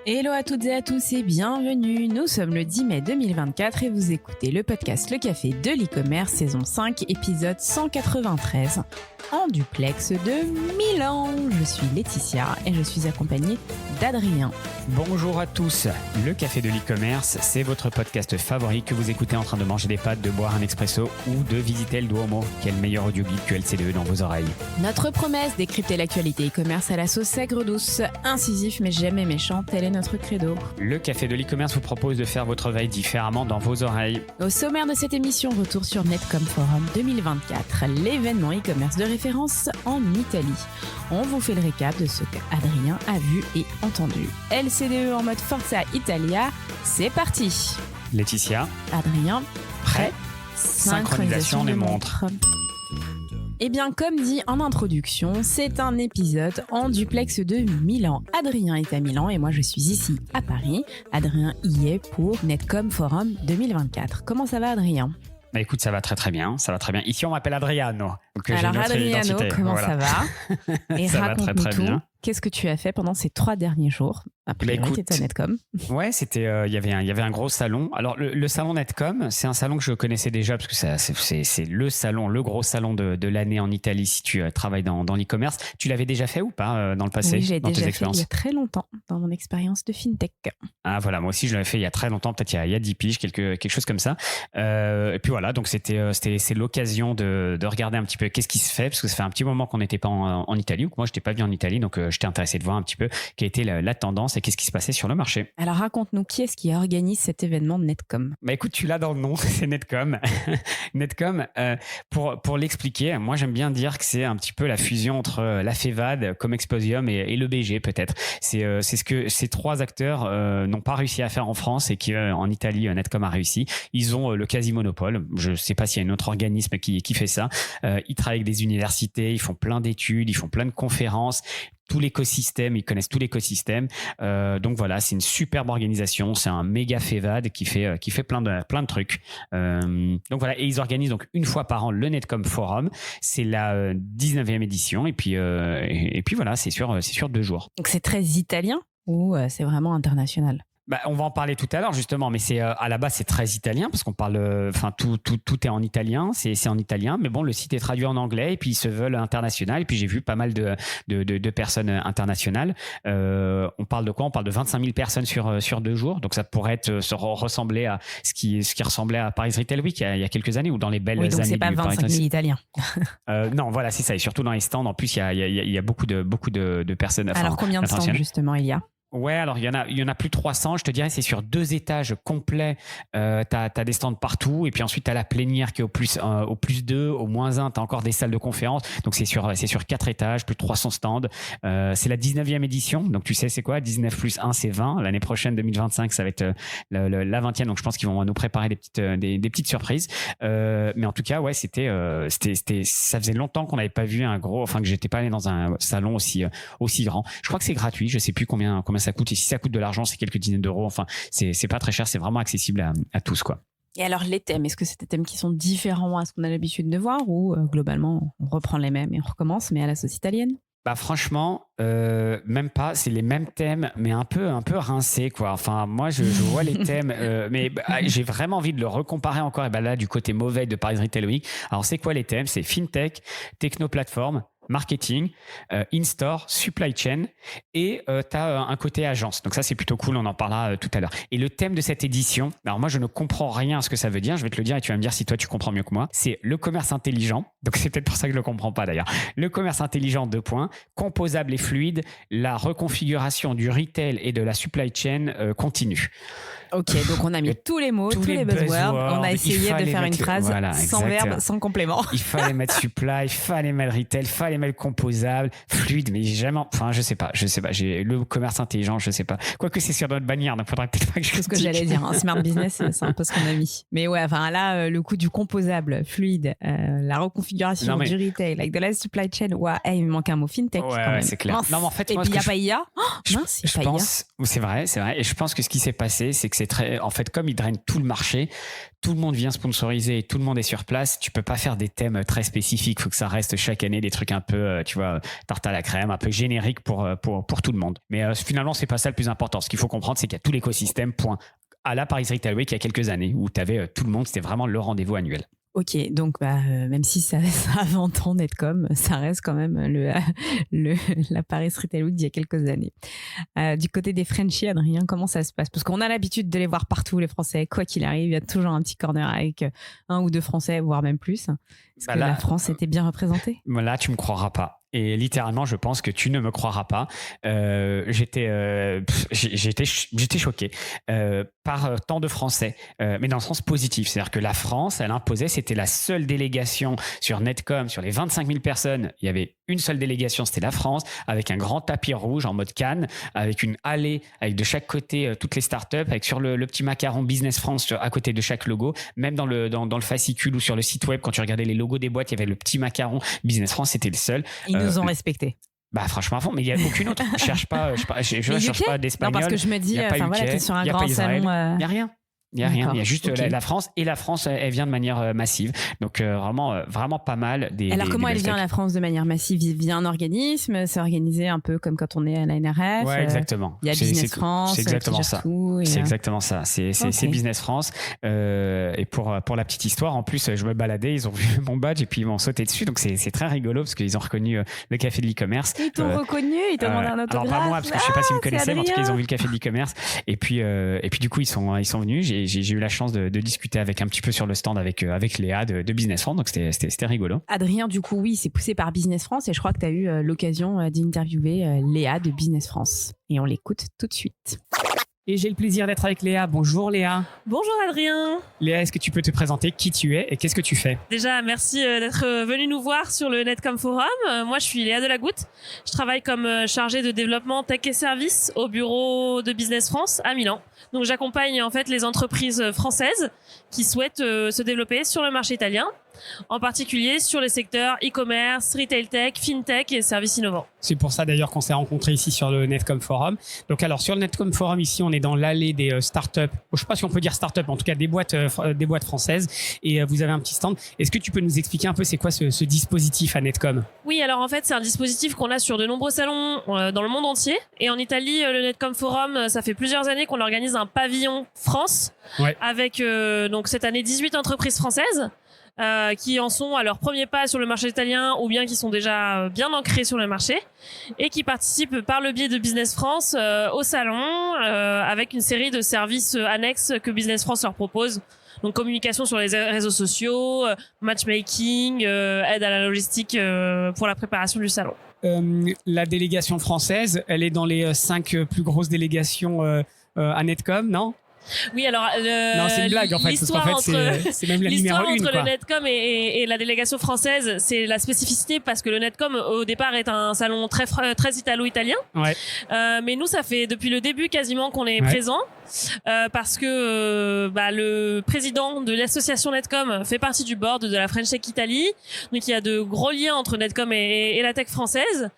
Hello à toutes et à tous et bienvenue. Nous sommes le 10 mai 2024 et vous écoutez le podcast Le Café de l'e-commerce saison 5 épisode 193 en duplex de Milan. Je suis Laetitia et je suis accompagnée d'Adrien. Bonjour à tous, Le Café de l'e-commerce, c'est votre podcast favori que vous écoutez en train de manger des pâtes, de boire un expresso ou de visiter le Duomo. Quel meilleur audioguide que LCDE dans vos oreilles. Notre promesse, décrypter l'actualité e-commerce à la sauce aigre douce, incisif mais jamais méchant, tel est notre credo. Le Café de l'e-commerce vous propose de faire votre veille différemment dans vos oreilles. Au sommaire de cette émission, retour sur Netcom Forum 2024, l'événement e-commerce de référence en Italie. On vous fait le récap de ce qu'Adrien a vu et entendu. LCDE en mode Forza Italia, c'est parti. Laetitia, Adrien, prêt? Synchronisation des montres. Eh bien, comme dit en introduction, c'est un épisode en duplex de Milan. Adrien est à Milan et moi je suis ici à Paris. Adrien y est pour Netcom Forum 2024. Comment ça va, Adrien ? Bah écoute, ça va très très bien, ça va très bien. Ici on m'appelle Adriano. Donc alors Adriano, comment ça va ? Et ça va très très tout. bien. Qu'est-ce que tu as fait pendant ces 3 derniers jours ? Après, tu étais à Netcom. Ouais, c'était, il y avait un gros salon. Alors le salon Netcom, c'est un salon que je connaissais déjà parce que c'est le salon, le gros salon de l'année en Italie si tu travailles dans l'e-commerce. Tu l'avais déjà fait ou pas dans le passé? Oui, j'ai dans déjà tes fait expériences? il y a très longtemps dans mon expérience de fintech. Ah voilà, moi aussi je l'avais fait il y a très longtemps, peut-être il y a 10 piges, quelque chose comme ça. Et puis voilà, donc c'est l'occasion de regarder un petit peu qu'est-ce qui se fait parce que ça fait un petit moment qu'on n'était pas en Italie ou que moi je n'étais pas venu en Italie, donc j'étais intéressé de voir un petit peu quelle était la tendance et qu'est-ce qui se passait sur le marché. Alors raconte-nous, qui est-ce qui organise cet événement de Netcom ? Bah écoute, tu l'as dans le nom, c'est Netcom. Netcom, pour l'expliquer, moi j'aime bien dire que c'est un petit peu la fusion entre la FEVAD, Comexposium et le BG peut-être. C'est ce que ces 3 acteurs n'ont pas réussi à faire en France et qui en Italie, Netcom a réussi. Ils ont le quasi-monopole. Je ne sais pas s'il y a un autre organisme qui fait ça. Ils travaillent avec des universités, ils font plein d'études, ils font plein de conférences. Tout l'écosystème, ils connaissent tout l'écosystème. Donc voilà, c'est une superbe organisation. C'est un méga FEVAD qui fait plein de trucs. Donc voilà, et ils organisent donc une fois par an le Netcom Forum. C'est la 19e édition. Et puis voilà, c'est sur 2 jours. Donc c'est très italien ou c'est vraiment international ? Bah, on va en parler tout à l'heure justement, mais c'est à la base c'est très italien parce qu'on parle, enfin tout est en italien, c'est en italien, mais bon le site est traduit en anglais et puis ils se veulent international et puis j'ai vu pas mal de personnes internationales. On parle de quoi ? On parle de 25 000 personnes sur 2 jours, donc ça pourrait ressembler à ce qui ressemblait à Paris Retail Week il y a quelques années ou dans les belles années. Oui, donc c'est pas 25 000 Italiens. Non, voilà, c'est ça. Et surtout dans les stands, en plus il y a beaucoup de personnes. Alors combien de stands justement il y a ? Ouais, alors il y en a plus de 300, je te dirais, c'est sur 2 étages complets. T'as des stands partout et puis ensuite t'as la plénière qui est au plus 2, au moins 1, t'as encore des salles de conférence. Donc c'est sur 4 étages, plus de 300 stands. C'est la 19e édition, donc tu sais c'est quoi, 19 plus 1 c'est 20. L'année prochaine 2025 ça va être la 20e, donc je pense qu'ils vont nous préparer des petites surprises. Mais en tout cas ouais, c'était ça faisait longtemps qu'on n'avait pas vu que j'étais pas allé dans un salon aussi grand. Je crois que c'est gratuit, je sais plus combien ça coûte, et si ça coûte de l'argent c'est quelques dizaines d'euros, enfin c'est pas très cher, c'est vraiment accessible à tous quoi. Et alors les thèmes, est-ce que c'est des thèmes qui sont différents à ce qu'on a l'habitude de voir ou globalement on reprend les mêmes et on recommence mais à la sauce italienne ? Bah franchement, même pas, c'est les mêmes thèmes mais un peu rincés quoi. Enfin moi je vois les thèmes mais j'ai vraiment envie de le recomparer encore, et là du côté mauvais de Paris Retail Week. Alors c'est quoi les thèmes ? C'est fintech, techno-plateforme, marketing, in-store, supply chain et tu as un côté agence. Donc ça, c'est plutôt cool, on en parlera tout à l'heure. Et le thème de cette édition, alors moi, je ne comprends rien à ce que ça veut dire, je vais te le dire et tu vas me dire si toi, tu comprends mieux que moi. C'est le commerce intelligent, donc c'est peut-être pour ça que je ne le comprends pas d'ailleurs. Le commerce intelligent, 2 points, composable et fluide, la reconfiguration du retail et de la supply chain continue. Ok, donc on a mis tous les mots, tous les buzzwords. On a essayé de faire une phrase sans verbe, sans complément. Il fallait mettre supply, il fallait mettre retail, il fallait mettre composable, fluide, mais jamais. Enfin, je sais pas. J'ai le commerce intelligent, je sais pas. Quoique c'est sur notre bannière, donc faudrait peut-être pas que je. C'est ce que j'allais dire. Smart business, c'est un peu ce qu'on a mis. Mais ouais, enfin là, le coup du composable, fluide, la reconfiguration du retail, avec de la supply chain. Ouais, il me manque un mot fintech. Ouais, c'est clair. Non, mais en fait, et puis il n'y a pas IA. Mince, je pense. C'est vrai. Et je pense que ce qui s'est passé, c'est que c'est très. En fait, comme ils drainent tout le marché, tout le monde vient sponsoriser et tout le monde est sur place, tu peux pas faire des thèmes très spécifiques. Il faut que ça reste chaque année des trucs un peu, tu vois, tarte à la crème, un peu générique pour tout le monde. Mais finalement, c'est pas ça le plus important. Ce qu'il faut comprendre, c'est qu'il y a tout l'écosystème, point. À la Paris Retail Week, il y a quelques années, où tu avais tout le monde, c'était vraiment le rendez-vous annuel. Ok, donc même si ça a 20 ans Netcom, ça reste quand même la Paris Retail Week d'il y a quelques années. Du côté des Frenchies, Adrien, comment ça se passe? Parce qu'on a l'habitude de les voir partout, les Français, quoi qu'il arrive, il y a toujours un petit corner avec un ou deux Français, voire même plus. Est-ce que la France était bien représentée? Là, tu me croiras pas. Et littéralement, je pense que tu ne me croiras pas. J'étais choqué par tant de Français, mais dans le sens positif. C'est-à-dire que la France, elle imposait, c'était la seule délégation sur Netcom, sur les 25 000 personnes. Il y avait une seule délégation, c'était la France, avec un grand tapis rouge en mode Cannes, avec une allée, avec de chaque côté toutes les startups, avec sur le petit macaron Business France à côté de chaque logo. Même dans le fascicule ou sur le site web, quand tu regardais les logos des boîtes, il y avait le petit macaron Business France, c'était le seul. Ils nous ont respectés. Franchement à fond, mais il n'y a aucune autre. Je cherche pas d'espagnol. Non, parce que je me dis, t'es sur un grand salon. Il n'y a rien. Il n'y a rien, il y a juste okay. la France, et la France, elle vient de manière massive. Donc vraiment pas mal. Alors comment elle vient la France de manière massive? Il vient un organisme, c'est organisé un peu comme quand on est à la NRF. Ouais, exactement. Il y a Business France. C'est exactement ça. C'est exactement ça. C'est Business France. Et pour la petite histoire, en plus, je me baladais, ils ont vu mon badge et puis ils m'ont sauté dessus. Donc c'est très rigolo parce qu'ils ont reconnu le café de l'e-commerce. Ils t'ont reconnu, ils t'ont demandé un autographe. Alors pas moi, parce que je sais pas s'ils me connaissaient, mais en tout cas ils ont vu le café de l'e-commerce. Et puis du coup ils sont venus. J'ai eu la chance de discuter avec un petit peu sur le stand avec Léa de Business France, donc c'était rigolo. Adrien, du coup, oui, c'est poussé par Business France et je crois que tu as eu l'occasion d'interviewer Léa de Business France. Et on l'écoute tout de suite. Et j'ai le plaisir d'être avec Léa. Bonjour Léa. Bonjour Adrien. Léa, est-ce que tu peux te présenter qui tu es et qu'est-ce que tu fais? Déjà, merci d'être venu nous voir sur le Netcom Forum. Moi, je suis Léa Delagoutte. Je travaille comme chargée de développement tech et services au bureau de Business France à Milan. Donc, j'accompagne en fait les entreprises françaises qui souhaitent se développer sur le marché italien, en particulier sur les secteurs e-commerce, retail tech, fintech et services innovants. C'est pour ça d'ailleurs qu'on s'est rencontrés ici sur le Netcom Forum. Donc alors sur le Netcom Forum ici, on est dans l'allée des startups. Je ne sais pas si on peut dire startups, en tout cas des boîtes françaises. Et vous avez un petit stand. Est-ce que tu peux nous expliquer un peu c'est quoi ce dispositif à Netcom? Oui, alors en fait c'est un dispositif qu'on a sur de nombreux salons dans le monde entier. Et en Italie, le Netcom Forum, ça fait plusieurs années qu'on organise un pavillon France avec donc cette année 18 entreprises françaises. Qui en sont à leur premier pas sur le marché italien ou bien qui sont déjà bien ancrés sur le marché et qui participent par le biais de Business France au salon avec une série de services annexes que Business France leur propose. Donc communication sur les réseaux sociaux, matchmaking, aide à la logistique pour la préparation du salon. La délégation française, elle est dans les 5 plus grosses délégations à Netcom, non? Oui, alors non, c'est une blague en fait, parce qu'en fait c'est même la numéro 1. L'histoire entre le Netcom et la délégation française, c'est la spécificité parce que le Netcom au départ est un salon très italo-italien. Ouais. Mais nous, ça fait depuis le début quasiment qu'on est présent. Parce que le président de l'association Netcom fait partie du board de la French Tech Italy, donc il y a de gros liens entre Netcom et la tech française.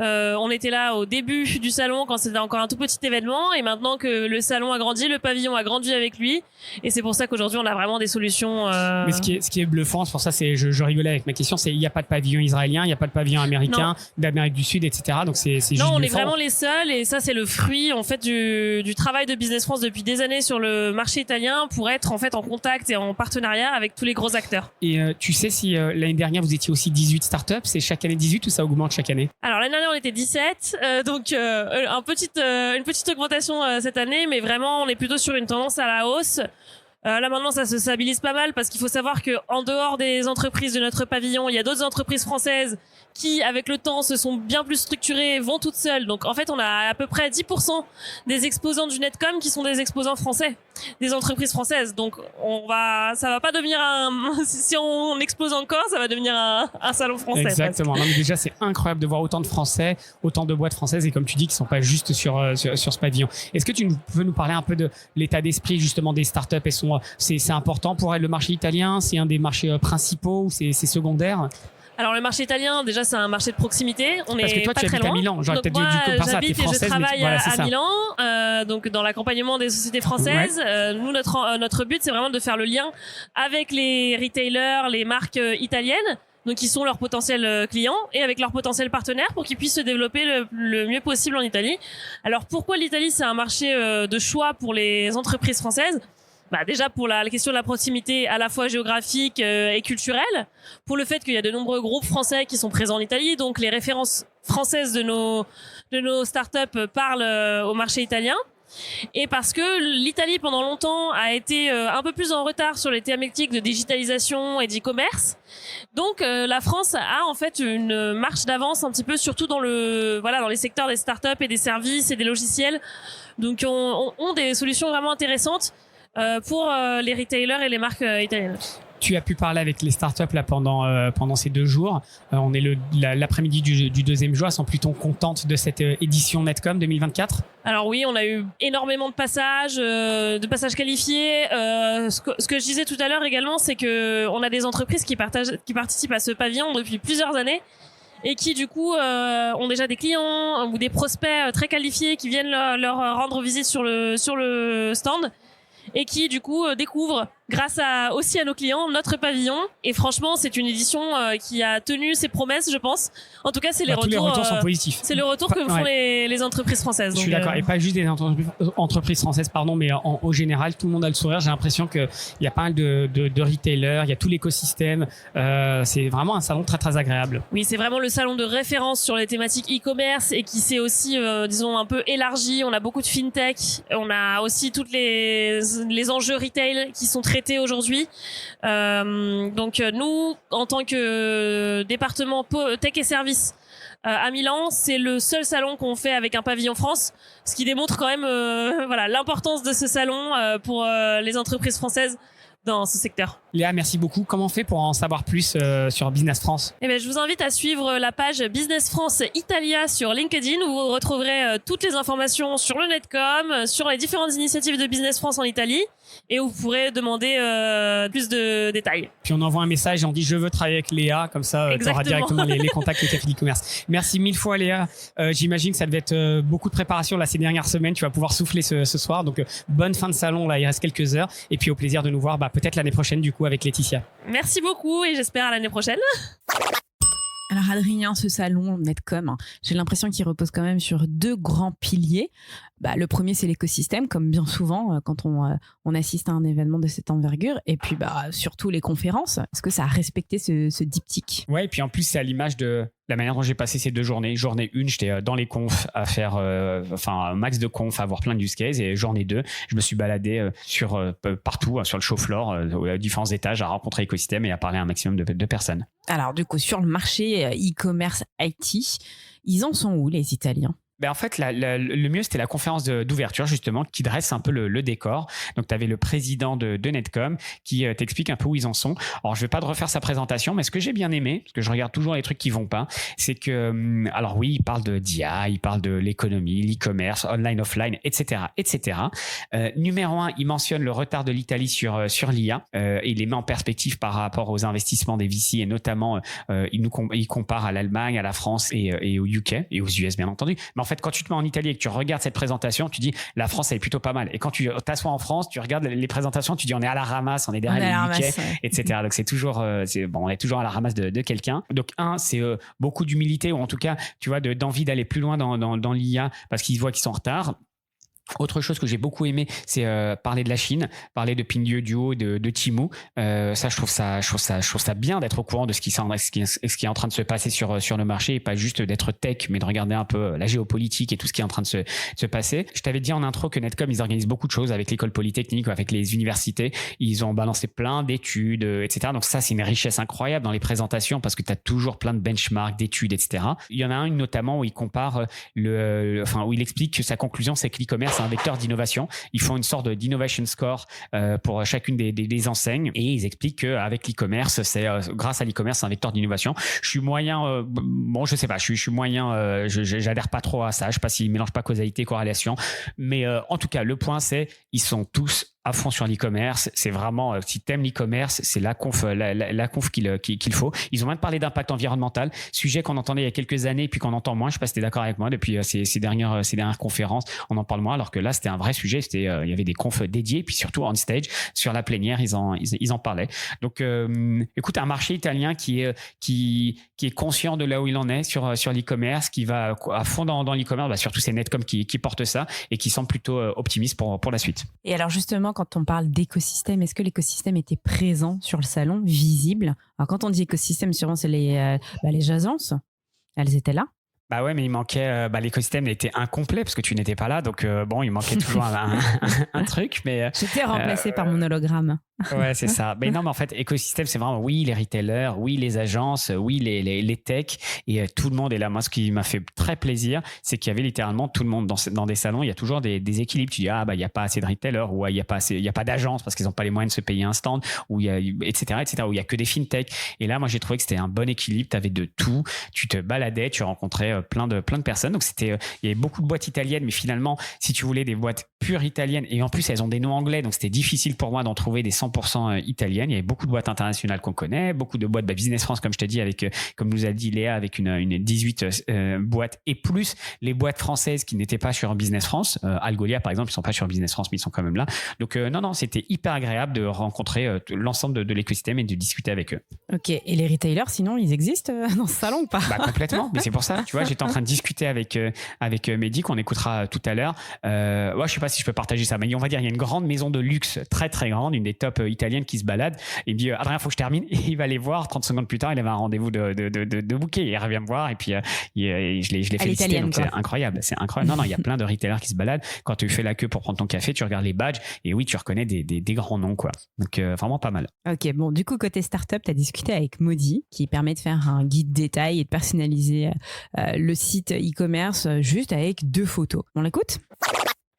On était là au début du salon quand c'était encore un tout petit événement et maintenant que le salon a grandi, le pavillon a grandi avec lui et c'est pour ça qu'aujourd'hui on a vraiment des solutions. Mais ce qui est bluffant, c'est pour ça je rigolais avec ma question, c'est il n'y a pas de pavillon israélien, il n'y a pas de pavillon américain, d'Amérique du Sud, etc. Donc c'est juste non, on bluffant. est vraiment les seuls et ça c'est le fruit en fait du travail de Business France depuis des années sur le marché italien pour être en fait en contact et en partenariat avec tous les gros acteurs. Et tu sais si l'année dernière vous étiez aussi 18 startups, c'est chaque année 18 ou ça augmente chaque année? Alors l'année dernière on était 17, donc une petite augmentation cette année, mais vraiment on est plutôt sur une tendance à la hausse. Là maintenant ça se stabilise pas mal parce qu'il faut savoir que en dehors des entreprises de notre pavillon, il y a d'autres entreprises françaises qui avec le temps se sont bien plus structurées, vont toutes seules. Donc en fait on a à peu près 10% des exposants du Netcom qui sont des exposants français, des entreprises françaises. Donc ça va pas devenir si on explose encore, ça va devenir un salon français. Exactement. Non, mais déjà c'est incroyable de voir autant de Français, autant de boîtes françaises et comme tu dis qui sont pas juste sur ce pavillon. Est-ce que tu peux nous parler un peu de l'état d'esprit justement des startups? C'est important pour elles le marché italien? C'est un des marchés principaux ou c'est secondaire? Alors le marché italien, déjà c'est un marché de proximité. On Parce est que toi, pas tu très habites à loin. Milan. J'aurais Donc peut-être moi, dû par ça. T'es j'habite et française, je travaille à ça. Milan, donc dans l'accompagnement des sociétés françaises. Nous, notre but, c'est vraiment de faire le lien avec les retailers, les marques italiennes, donc qui sont leurs potentiels clients, et avec leurs potentiels partenaires pour qu'ils puissent se développer le mieux possible en Italie. Alors pourquoi l'Italie, c'est un marché de choix pour les entreprises françaises? Déjà pour la question de la proximité à la fois géographique et culturelle, pour le fait qu'il y a de nombreux groupes français qui sont présents en Italie, donc les références françaises de nos startups parlent au marché italien, et parce que l'Italie pendant longtemps a été un peu plus en retard sur les thématiques de digitalisation et d'e-commerce. Donc la France a en fait une marche d'avance un petit peu, surtout dans les secteurs des startups et des services et des logiciels. Donc on des solutions vraiment intéressantes pour les retailers et les marques italiennes. Tu as pu parler avec les startups là pendant ces 2 jours. On est l'après-midi du deuxième jour. Elles sont plutôt contentes de cette édition Netcom 2024. Alors oui, on a eu énormément de passages qualifiés. Ce que je disais tout à l'heure également, c'est que on a des entreprises qui participent à ce pavillon depuis plusieurs années et qui du coup ont déjà des clients ou des prospects très qualifiés qui viennent leur rendre visite sur le stand, et qui du coup découvrent grâce aussi à nos clients notre pavillon. Et franchement, c'est une édition qui a tenu ses promesses, je pense. En tout cas, c'est tous les retours sont positifs. C'est le retour que font les entreprises françaises. Je suis d'accord, et pas juste des entreprises françaises, mais au général, tout le monde a le sourire. J'ai l'impression qu'il y a pas mal de retailers, il y a tout l'écosystème. C'est vraiment un salon très très agréable. Oui, c'est vraiment le salon de référence sur les thématiques e-commerce, et qui s'est aussi, disons, un peu élargi. On a beaucoup de fintech, on a aussi toutes les enjeux retail qui sont traités aujourd'hui. Donc nous, en tant que département tech et services à Milan, c'est le seul salon qu'on fait avec un pavillon France, ce qui démontre quand même l'importance de ce salon pour les entreprises françaises dans ce secteur. Léa, merci beaucoup. Comment on fait pour en savoir plus sur Business France? Je vous invite à suivre la page Business France Italia sur LinkedIn, où vous retrouverez toutes les informations sur le Netcom, sur les différentes initiatives de Business France en Italie, et où vous pourrez demander plus de détails. Puis on envoie un message et on dit je veux travailler avec Léa, comme ça tu auras directement les contacts du Café d'e-commerce. Merci 1000 fois Léa. J'imagine que ça devait être beaucoup de préparation là ces dernières semaines. Tu vas pouvoir souffler ce soir, donc bonne fin de salon là, il reste quelques heures, et puis au plaisir de nous voir peut-être l'année prochaine du coup avec Laetitia. Merci beaucoup, et j'espère à l'année prochaine. Alors Adrien, ce salon Netcom, j'ai l'impression qu'il repose quand même sur 2 grands piliers. Le premier, c'est l'écosystème, comme bien souvent quand on assiste à un événement de cette envergure. Et puis surtout les conférences. Est-ce que ça a respecté ce diptyque? Ouais, et puis en plus, c'est à l'image de la manière dont j'ai passé ces 2 journées. Journée 1, j'étais dans les confs à faire un max de confs, à avoir plein de use cases. Et journée 2, je me suis baladé partout, sur le show floor, aux différents étages, à rencontrer l'écosystème et à parler à un maximum de personnes. Alors du coup, sur le marché e-commerce IT, ils en sont où les Italiens? En fait, le mieux, c'était la conférence d'ouverture, justement, qui dresse un peu le décor. Donc, tu avais le président de Netcom qui t'explique un peu où ils en sont. Alors, je vais pas te refaire sa présentation, mais ce que j'ai bien aimé, parce que je regarde toujours les trucs qui vont pas, c'est que, alors oui, il parle de DIA, il parle de l'économie, l'e-commerce, online, offline, etc., etc. Numéro 1, il mentionne le retard de l'Italie sur l'IA, et il les met en perspective par rapport aux investissements des VC, et notamment, il compare à l'Allemagne, à la France et au UK, et aux US, bien entendu. Mais en fait, quand tu te mets en Italie et que tu regardes cette présentation, tu dis la France elle est plutôt pas mal. Et quand tu t'assois en France, tu regardes les présentations, tu dis on est à la ramasse, on est derrière les UK, etc. Donc c'est toujours, on est toujours à la ramasse de quelqu'un. Donc c'est beaucoup d'humilité, ou en tout cas, tu vois, d'envie d'aller plus loin dans l'IA parce qu'ils voient qu'ils sont en retard. Autre chose que j'ai beaucoup aimé, c'est parler de la Chine, parler de Pinduo Duo, de Temu. Ça, je trouve ça bien d'être au courant de ce qui est en train de se passer sur le marché, et pas juste d'être tech, mais de regarder un peu la géopolitique et tout ce qui est en train de se passer. Je t'avais dit en intro que Netcom, ils organisent beaucoup de choses avec l'école polytechnique ou avec les universités. Ils ont balancé plein d'études, etc. Donc ça, c'est une richesse incroyable dans les présentations parce que tu as toujours plein de benchmarks, d'études, etc. Il y en a une notamment où il compare où il explique que sa conclusion, c'est que l'e-commerce, c'est un vecteur d'innovation. Ils font une sorte d'innovation score pour chacune des enseignes, et ils expliquent qu'avec l'e-commerce, c'est grâce à l'e-commerce, c'est un vecteur d'innovation. Je suis moyen, je sais pas, je suis moyen, j'adhère pas trop à ça. Je sais pas s'ils mélangent pas causalité, corrélation, mais en tout cas, le point c'est, ils sont tous à fond sur l'e-commerce. C'est vraiment, si t'aimes l'e-commerce, c'est la conf qu'il faut. Ils ont même parlé d'impact environnemental, sujet qu'on entendait il y a quelques années puis qu'on entend moins. Je sais pas si t'es d'accord avec moi depuis ces dernières conférences, on en parle moins, alors que là c'était un vrai sujet. Il y avait des confs dédiés, puis surtout on stage sur la plénière, ils en parlaient. Donc écoute, un marché italien qui est conscient de là où il en est sur l'e-commerce, qui va à fond dans l'e-commerce, surtout c'est Netcom qui porte ça et qui semble plutôt optimiste pour la suite. Et alors justement, quand on parle d'écosystème, est-ce que l'écosystème était présent sur le salon, visible? Alors quand on dit écosystème, sûrement c'est les agences, elles étaient là. Bah ouais, mais il manquait, l'écosystème était incomplet parce que tu n'étais pas là, donc il manquait toujours un truc, mais j'étais remplacé par mon hologramme. Ouais, c'est ça. Mais non, mais en fait, écosystème, c'est vraiment oui les retailers, oui les agences, oui les techs et tout le monde est là. Moi, ce qui m'a fait très plaisir, c'est qu'il y avait littéralement tout le monde dans des salons. Il y a toujours des équilibres. Tu dis il y a pas assez de retailers, ou il y a pas d'agences parce qu'ils n'ont pas les moyens de se payer un stand, ou il y a etc. où il y a que des fintech. Et là, moi, j'ai trouvé que c'était un bon équilibre. Tu avais de tout. Tu te baladais, tu rencontrais plein de personnes. Donc il y avait beaucoup de boîtes italiennes, mais finalement, si tu voulais des boîtes pures italiennes, et en plus elles ont des noms anglais, donc c'était difficile pour moi d'en trouver des 100% italiennes. Il y avait beaucoup de boîtes internationales qu'on connaît, beaucoup de boîtes Business France, comme je t'ai dit, avec, comme nous a dit Léa, avec une 18 boîtes, et plus les boîtes françaises qui n'étaient pas sur Business France. Algolia, par exemple, ils sont pas sur Business France, mais ils sont quand même là. Donc non, c'était hyper agréable de rencontrer l'ensemble de l'écosystème et de discuter avec eux. Ok, et les retailers, sinon, ils existent dans ce salon ou pas? Complètement, mais c'est pour ça, tu vois, j'étais en train de discuter avec Mehdi, qu'on écoutera tout à l'heure. Je sais pas si je peux partager ça, mais on va dire il y a une grande maison de luxe, très très grande, une des top italiennes qui se balade. Il me dit Adrien, faut que je termine. Et il va aller voir. 30 secondes plus tard, il avait un rendez-vous de booker. Il revient me voir et puis je l'ai félicité. Donc c'est incroyable, Non, il y a plein de retailers qui se baladent. Quand tu fais la queue pour prendre ton café, tu regardes les badges et oui, tu reconnais des grands noms, quoi. Donc vraiment pas mal. Ok, bon, du coup côté startup, tu as discuté avec Modi qui permet de faire un guide détail et de personnaliser le site e-commerce juste avec 2 photos. On l'écoute?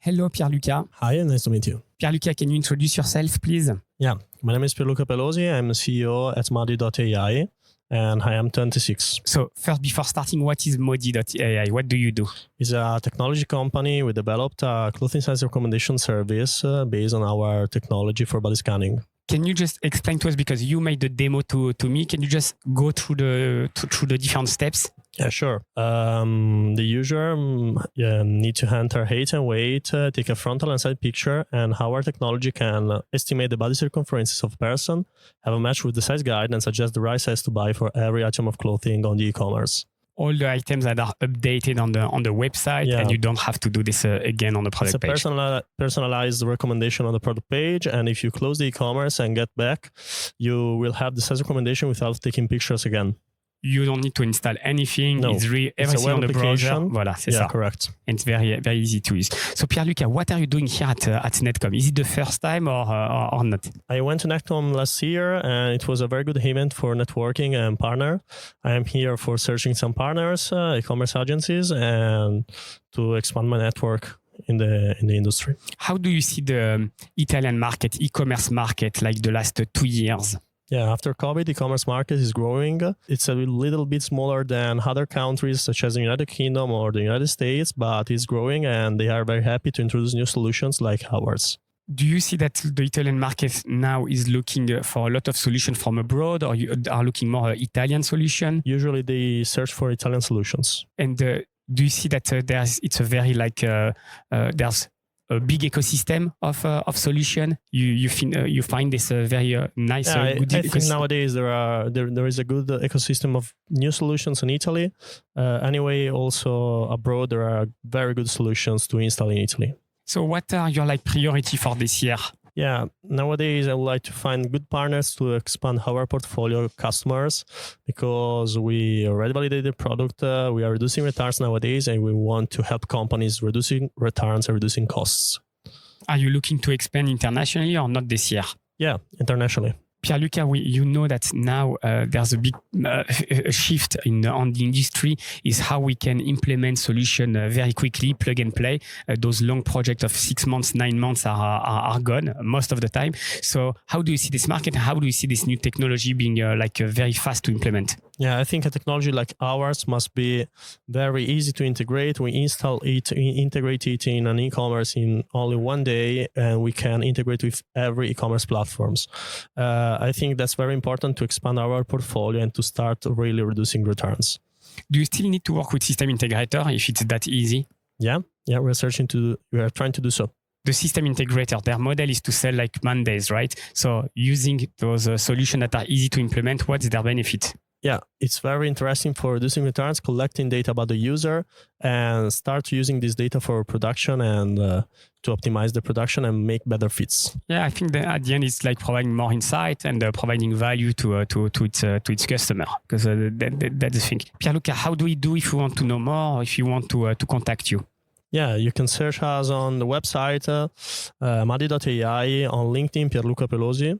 Hello, Pierluca. Hi, nice to meet you. Pierluca, can you introduce yourself, please? Yeah, my name is Pierluca Pelosi. I'm CEO at Modi.ai and I am 26. So first, before starting, what is Modi.ai? What do you do? It's a technology company. We developed a clothing size recommendation service based on our technology for body scanning. Can you just explain to us, because you made the demo to me, can you just go through the different steps? Yeah, sure. The user need to enter height and weight, take a frontal and side picture, and how our technology can estimate the body circumferences of a person, have a match with the size guide, and suggest the right size to buy for every item of clothing on the e-commerce. All the items that are updated on the website, and you don't have to do this again on the product page. It's a personalized recommendation on the product page, and if you close the e-commerce and get back, you will have the size recommendation without taking pictures again. You don't need to install anything. No, it's everything on the browser. Voilà, c'est ça. Correct. And it's very, very easy to use. So Pierluca, what are you doing here at Netcom? Is it the first time or not? I went to Netcom last year and it was a very good event for networking and partner. I am here for searching some partners, e-commerce agencies, and to expand my network in the industry. How do you see the Italian market, e-commerce market, like the last 2 years? Yeah, after COVID, the e-commerce market is growing. It's a little bit smaller than other countries such as the United Kingdom or the United States, but it's growing and they are very happy to introduce new solutions like ours. Do you see that the Italian market now is looking for a lot of solutions from abroad, or you are looking more Italian solution? Usually they search for Italian solutions. And do you see that it's a very there's a big ecosystem of solution? You find this very nice good I think nowadays there is a good ecosystem of new solutions in Italy. Anyway, also abroad there are very good solutions to install in Italy. So what are your priority for this year? Yeah, nowadays I would like to find good partners to expand our portfolio of customers, because we already validated the product. We are reducing returns nowadays, and we want to help companies reducing returns and reducing costs. Are you looking to expand internationally or not this year? Yeah, internationally. Pierluca, you know that now there's a big shift on the industry is how we can implement solution very quickly, plug and play. Those long projects of 6 months, 9 months are gone most of the time. So how do you see this market? How do you see this new technology being very fast to implement? Yeah, I think a technology like ours must be very easy to integrate. We integrate it in an e-commerce in only one day, and we can integrate with every e-commerce platforms. I think that's very important to expand our portfolio and to start really reducing returns. Do you still need to work with system integrator if it's that easy? Yeah, we are trying to do so. The system integrator, their model is to sell like Mondays, right? So using those solutions that are easy to implement, what's their benefit? Yeah, it's very interesting for reducing returns, collecting data about the user, and start using this data for production and to optimize the production and make better fits. Yeah, I think that at the end it's like providing more insight and providing value to its customer, because that's the thing. Pierluca, how do we do if we want to know more, or if you want to contact you? Yeah, you can search us on the website Madi.ai, on LinkedIn, Pierluca Pelosi.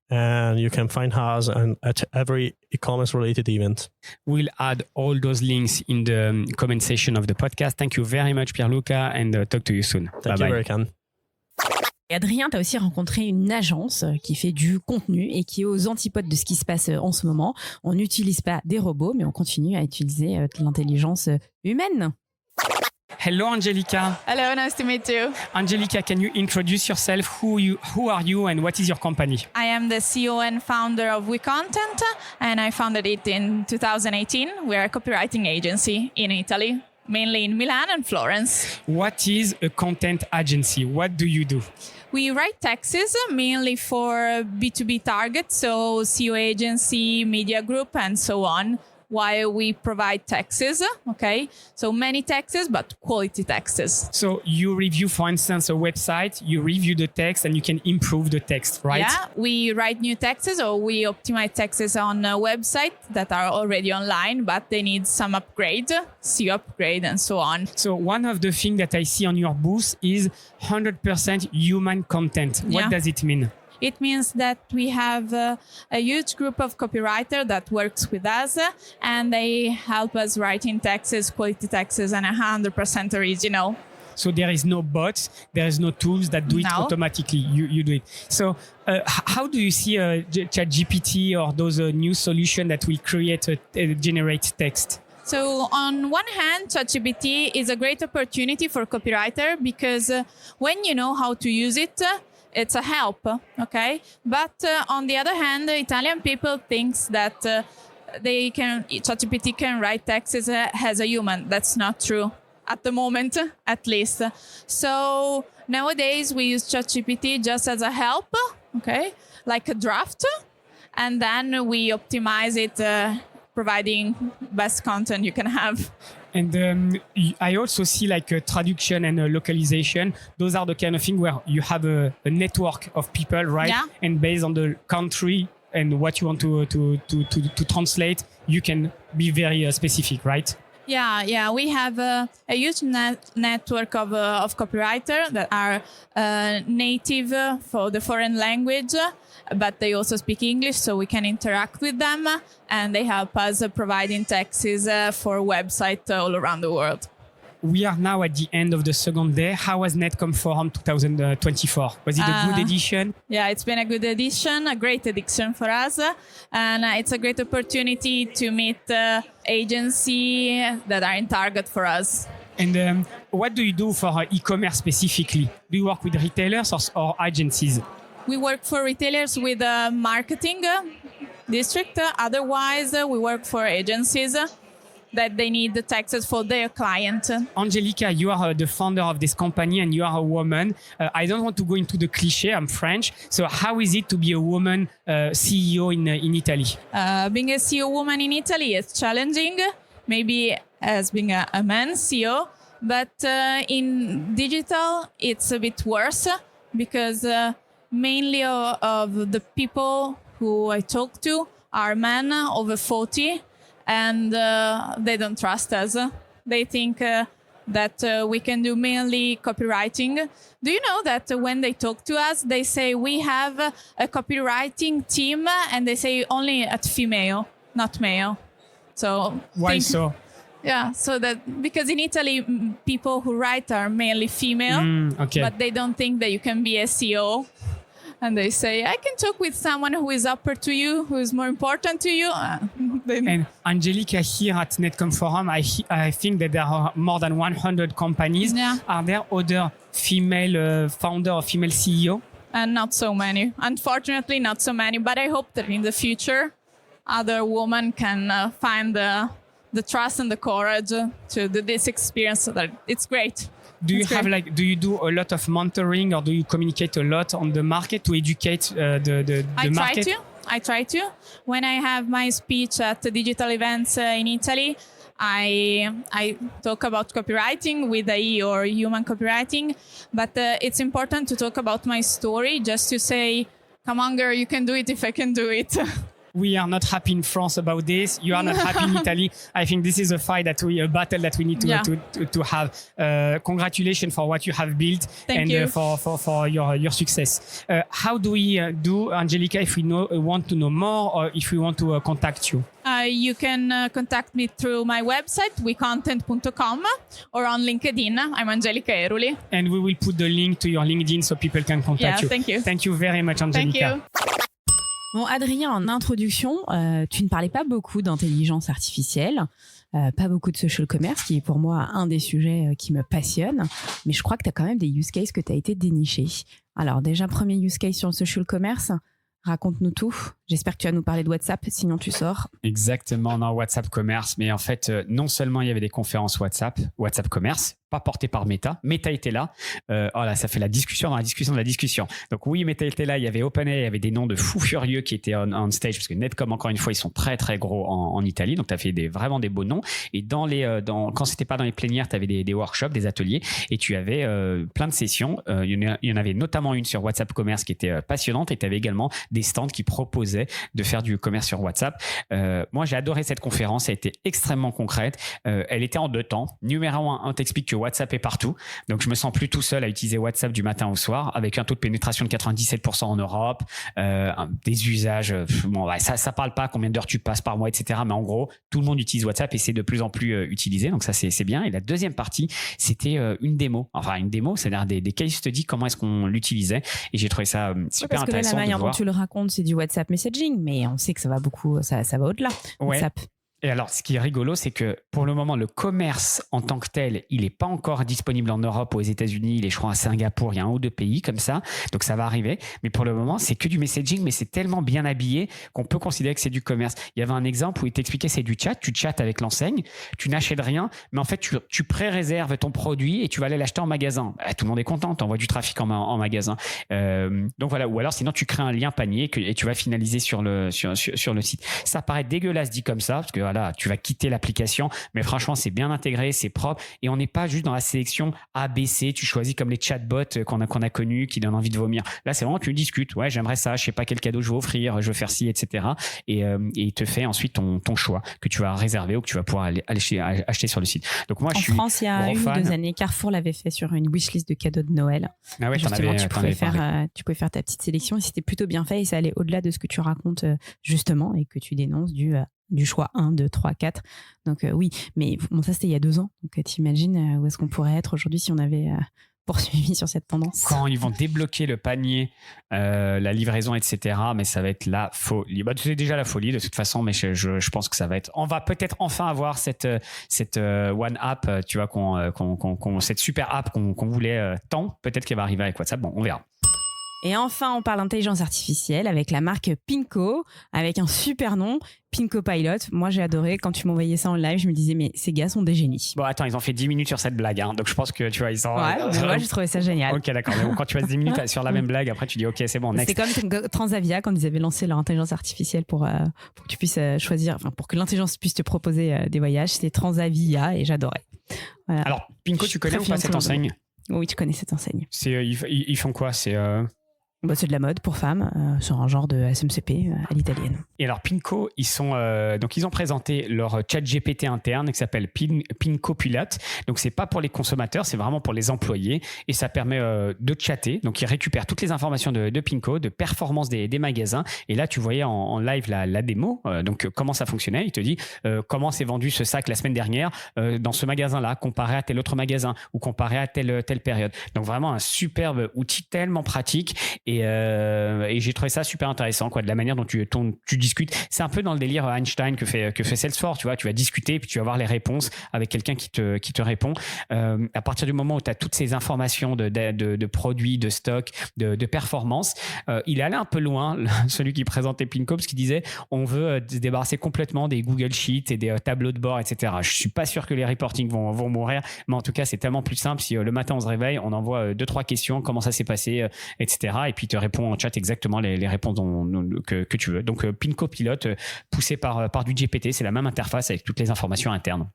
And you can find us at every e-commerce related event. We'll add all those links in the comment section of the podcast. Thank you very much, Pierluca, and talk to you soon. Thank you, Erican. Et Adrien, tu as aussi rencontré une agence qui fait du contenu et qui est aux antipodes de ce qui se passe en ce moment. On n'utilise pas des robots, mais on continue à utiliser de l'intelligence humaine. Hello, Angelica. Hello, nice to meet you. Angelica, can you introduce yourself? Who are you and what is your company? I am the CEO and founder of WeContent, and I founded it in 2018. We're a copywriting agency in Italy, mainly in Milan and Florence. What is a content agency? What do you do? We write texts mainly for B2B targets, so SEO agency, media group, and so on, while we provide texts, okay? So many texts, but quality texts. So you review, for instance, a website, you review the text and you can improve the text, right? Yeah, we write new texts or we optimize texts on a website that are already online, but they need some upgrade, SEO upgrade, and so on. So one of the things that I see on your booth is 100% human content. What does it mean? It means that we have a huge group of copywriters that works with us, and they help us writing texts, quality texts, and 100% original. So there is no bots, there is no tools that do it automatically. You do it. So how do you see ChatGPT or those new solutions that will generate text? So on one hand, ChatGPT is a great opportunity for copywriter because when you know how to use it, it's a help, okay? But on the other hand, Italian people thinks that ChatGPT can write texts as a human. That's not true at the moment, at least. So nowadays we use ChatGPT just as a help, okay? Like a draft, and then we optimize it, providing best content you can have. And I also see like a traduction and a localization. Those are the kind of thing where you have a network of people, right? Yeah. And based on the country and what you want to translate, you can be very specific, right? Yeah. We have a huge network of copywriters that are native for the foreign language, but they also speak English, so we can interact with them, and they help us providing texts for websites all around the world. We are now at the end of the second day. How was Netcom Forum 2024? Was it a good edition? Yeah, it's been a good edition, a great edition for us. And it's a great opportunity to meet agencies that are in target for us. And what do you do for e-commerce specifically? Do you work with retailers or agencies? We work for retailers with a marketing district. Otherwise, we work for agencies that they need the texts for their client. Angelica, you are the founder of this company and you are a woman. I don't want to go into the cliché, I'm French. So how is it to be a woman CEO in Italy? Being a CEO woman in Italy is challenging, maybe as being a man CEO. But in digital, it's a bit worse because mainly of the people who I talk to are men over 40. And they don't trust us. They think that we can do mainly copywriting. Do you know that when they talk to us, they say we have a copywriting team, and they say only at female, not male. So why so? Yeah, so that because in Italy, people who write are mainly female, Okay. but they don't think that you can be a CEO. And they say, I can talk with someone who is upper to you, who is more important to you. And Angelica, here at Netcom Forum, I think that there are more than 100 companies. Yeah. Are there other female founder or female CEO? And not so many. Unfortunately, not so many. But I hope that in the future, other women can find the trust and the courage to do this experience. So that it's great. Do you do a lot of mentoring, or do you communicate a lot on the market to educate the market? I try to. When I have my speech at the digital events in Italy, I talk about copywriting with AI or human copywriting, but it's important to talk about my story, just to say, come on, girl, you can do it if I can do it. We are not happy in France about this. You are not happy in Italy. I think this is a battle that we need to have. Congratulations for what you have built. Thank you. For your success. How do we do, Angelica, if we want to know more, or if we want to contact you? You can contact me through my website, wecontent.com, or on LinkedIn. I'm Angelica Eruli. And we will put the link to your LinkedIn so people can contact you. Thank you. Thank you very much, Angelica. Thank you. Bon, Adrien, en introduction, tu ne parlais pas beaucoup d'intelligence artificielle, pas beaucoup de social commerce, qui est pour moi un des sujets qui me passionne, mais je crois que tu as quand même des use cases que tu as été déniché. Alors déjà, premier use case sur le social commerce, raconte-nous tout. J'espère que tu vas nous parler de WhatsApp, sinon tu sors. Exactement, non, WhatsApp Commerce. Mais en fait, non seulement il y avait des conférences WhatsApp Commerce, pas portées par Meta. Meta était là. Oh là, ça fait la discussion dans la discussion de la discussion. Donc oui, Meta était là. Il y avait OpenAI, il y avait des noms de fous furieux qui étaient on stage, parce que Netcom, encore une fois, ils sont très très gros en Italie. Donc tu as fait vraiment des beaux noms. Et quand c'était pas dans les plénières, tu avais des workshops, des ateliers, et tu avais plein de sessions. Il y en avait notamment une sur WhatsApp Commerce qui était passionnante, et tu avais également des stands qui proposaient de faire du commerce sur WhatsApp. Moi, j'ai adoré cette conférence. Elle était extrêmement concrète. Elle était en 2 temps. Numéro 1, on t'explique que WhatsApp est partout. Donc, je me sens plus tout seul à utiliser WhatsApp du matin au soir, avec un taux de pénétration de 97% en Europe, des usages. Bon, ouais, ça parle pas combien d'heures tu passes par mois, etc. Mais en gros, tout le monde utilise WhatsApp et c'est de plus en plus utilisé. Donc, ça, c'est bien. Et la deuxième partie, c'était une démo. Enfin, une démo, c'est-à-dire des case studies, comment est-ce qu'on l'utilisait. Et j'ai trouvé ça super parce intéressant. Que là, la manière de voir. dont tu le racontes, c'est du WhatsApp messaging, mais on sait que ça va beaucoup, ça va au-delà. Ouais. WhatsApp. Et alors, ce qui est rigolo, c'est que pour le moment, le commerce en tant que tel, il n'est pas encore disponible en Europe, aux États-Unis, il est, je crois, à Singapour, il y a 1 ou 2 pays comme ça. Donc, ça va arriver. Mais pour le moment, c'est que du messaging, mais c'est tellement bien habillé qu'on peut considérer que c'est du commerce. Il y avait un exemple où il t'expliquait c'est du chat. Tu chattes avec l'enseigne, tu n'achètes rien, mais en fait, tu pré-réserves ton produit et tu vas aller l'acheter en magasin. Bah, tout le monde est content, tu envoies du trafic en magasin. Donc voilà. Ou alors, sinon, tu crées un lien panier et tu vas finaliser sur le site. Ça paraît dégueulasse dit comme ça, parce que voilà, tu vas quitter l'application, mais franchement, c'est bien intégré, c'est propre, et on n'est pas juste dans la sélection A, B, C, tu choisis comme les chatbots qu'on a connus, qui donnent envie de vomir. Là, c'est vraiment, tu discutes, ouais, j'aimerais ça, je sais pas quel cadeau je vais offrir, je veux faire ci, etc. Et il te fait ensuite ton choix, que tu vas réserver ou que tu vas pouvoir aller acheter sur le site. Donc moi, en France, il y a 1 ou 2 années, Carrefour l'avait fait sur une wishlist de cadeaux de Noël. Ah ouais, justement, tu pouvais faire ta petite sélection, et c'était plutôt bien fait, et ça allait au-delà de ce que tu racontes justement, et que tu dénonces du choix 1, 2, 3, 4. Donc oui, mais bon, ça c'était il y a 2 ans. Donc t'imagines où est-ce qu'on pourrait être aujourd'hui si on avait poursuivi sur cette tendance. Quand ils vont débloquer le panier, la livraison, etc. Mais ça va être la folie. Bah, c'est déjà la folie de toute façon, mais je pense que ça va être... On va peut-être enfin avoir cette One App, tu vois, cette super app qu'on voulait tant. Peut-être qu'elle va arriver avec WhatsApp. Bon, on verra. Et enfin, on parle d'intelligence artificielle avec la marque Pinko, avec un super nom, Pinko Pilot. Moi, j'ai adoré. Quand tu m'envoyais ça en live, je me disais, mais ces gars sont des génies. Bon, attends, ils ont fait 10 minutes sur cette blague. Donc, je pense que, tu vois, ils sont... Ouais, moi, j'ai trouvé ça génial. Ok, d'accord. Mais bon, quand tu passes 10 minutes sur la même blague, après, tu dis, ok, c'est bon, next. C'est comme Transavia, quand ils avaient lancé leur intelligence artificielle pour que tu puisses choisir, enfin, pour que l'intelligence puisse te proposer des voyages. C'était Transavia et j'adorais. Voilà. Alors, Pinko, tu connais ou pas cette enseigne ? Oui, tu connais cette enseigne. Ils font quoi ? Bah, c'est de la mode pour femmes, sur un genre de SMCP à l'italienne. Et alors Pinco, ils ont présenté leur chat GPT interne qui s'appelle Pinco Pilot. Donc c'est pas pour les consommateurs, c'est vraiment pour les employés et ça permet de chatter. Donc ils récupèrent toutes les informations de Pinco, de performance des magasins. Et là tu voyais en live la démo. Donc comment ça fonctionnait. Il te dit comment s'est vendu ce sac la semaine dernière dans ce magasin-là comparé à tel autre magasin ou comparé à telle période. Donc vraiment un superbe outil tellement pratique. Et j'ai trouvé ça super intéressant, de la manière dont tu discutes. C'est un peu dans le délire Einstein que fait Salesforce, tu vois. Tu vas discuter puis tu vas avoir les réponses avec quelqu'un qui te répond. À partir du moment où tu as toutes ces informations de produits, de stock, de performance, il est allé un peu loin, celui qui présentait Pinco, parce qu'il disait on veut se débarrasser complètement des Google Sheets et des tableaux de bord, etc. Je suis pas sûr que les reporting vont mourir, mais en tout cas c'est tellement plus simple si le matin on se réveille, on envoie 2-3 questions, comment ça s'est passé, etc. Et puis il te répond en chat exactement les réponses que tu veux. Donc Pinco Pilot, poussé par du GPT, c'est la même interface avec toutes les informations internes.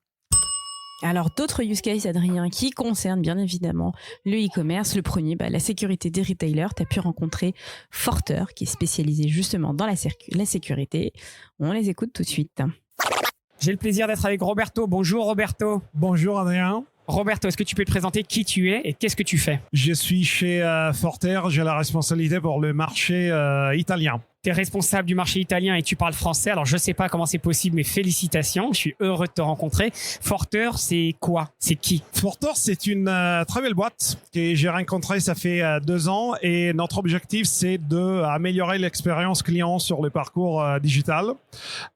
Alors d'autres use cases, Adrien, qui concernent bien évidemment le e-commerce. Le premier, la sécurité des retailers. Tu as pu rencontrer Forter, qui est spécialisé justement dans la sécurité. On les écoute tout de suite. J'ai le plaisir d'être avec Roberto. Bonjour Roberto. Bonjour Adrien. Roberto, est-ce que tu peux te présenter qui tu es et qu'est-ce que tu fais? Je suis chez Forter, j'ai la responsabilité pour le marché italien. Tu es responsable du marché italien et tu parles français. Alors, je ne sais pas comment c'est possible, mais félicitations. Je suis heureux de te rencontrer. Forter, c'est quoi? C'est qui? Forter, c'est une très belle boîte que j'ai rencontrée, ça fait 2 ans. Et notre objectif, c'est d'améliorer l'expérience client sur le parcours digital.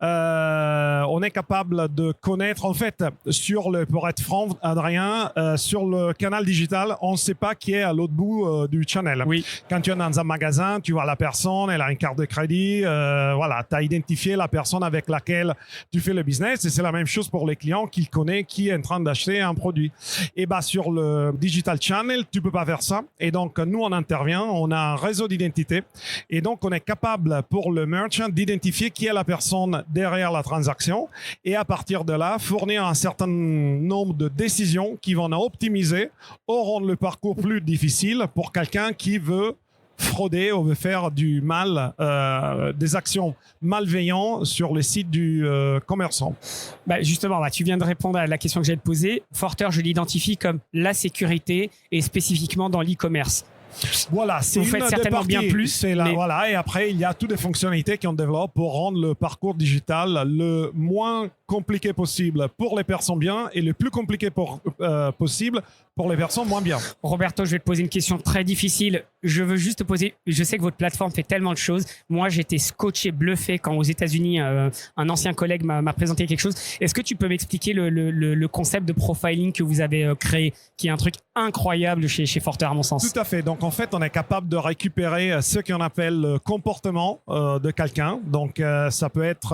On est capable de connaître, en fait, pour être franc, Adrien, sur le canal digital, on ne sait pas qui est à l'autre bout du channel. Oui. Quand tu es dans un magasin, tu vois la personne, elle a une carte de crédit, voilà, tu as identifié la personne avec laquelle tu fais le business et c'est la même chose pour les clients qui connaissent qui est en train d'acheter un produit. Et sur le digital channel, tu peux pas faire ça. Et donc, nous, on intervient, on a un réseau d'identité et donc, on est capable pour le merchant d'identifier qui est la personne derrière la transaction et à partir de là, fournir un certain nombre de décisions qui vont optimiser ou rendre le parcours plus difficile pour quelqu'un qui veut frauder ou veut faire du mal, des actions malveillantes sur le site du commerçant. Justement, tu viens de répondre à la question que j'allais te poser. Forter, je l'identifie comme la sécurité et spécifiquement dans l'e-commerce. Voilà, c'est vous faites certainement bien plus. C'est là, voilà, et après, il y a toutes les fonctionnalités qu'on développe pour rendre le parcours digital le moins compliqué possible pour les personnes bien et le plus compliqué possible pour les personnes moins bien. Roberto, je vais te poser une question très difficile. Je veux juste te poser, je sais que votre plateforme fait tellement de choses. Moi, j'étais scotché, bluffé quand aux États-Unis, un ancien collègue m'a présenté quelque chose. Est-ce que tu peux m'expliquer le concept de profiling que vous avez créé, qui est un truc incroyable chez Forter à mon sens? Tout à fait. Donc, en fait, on est capable de récupérer ce qu'on appelle le comportement de quelqu'un. Donc, ça peut être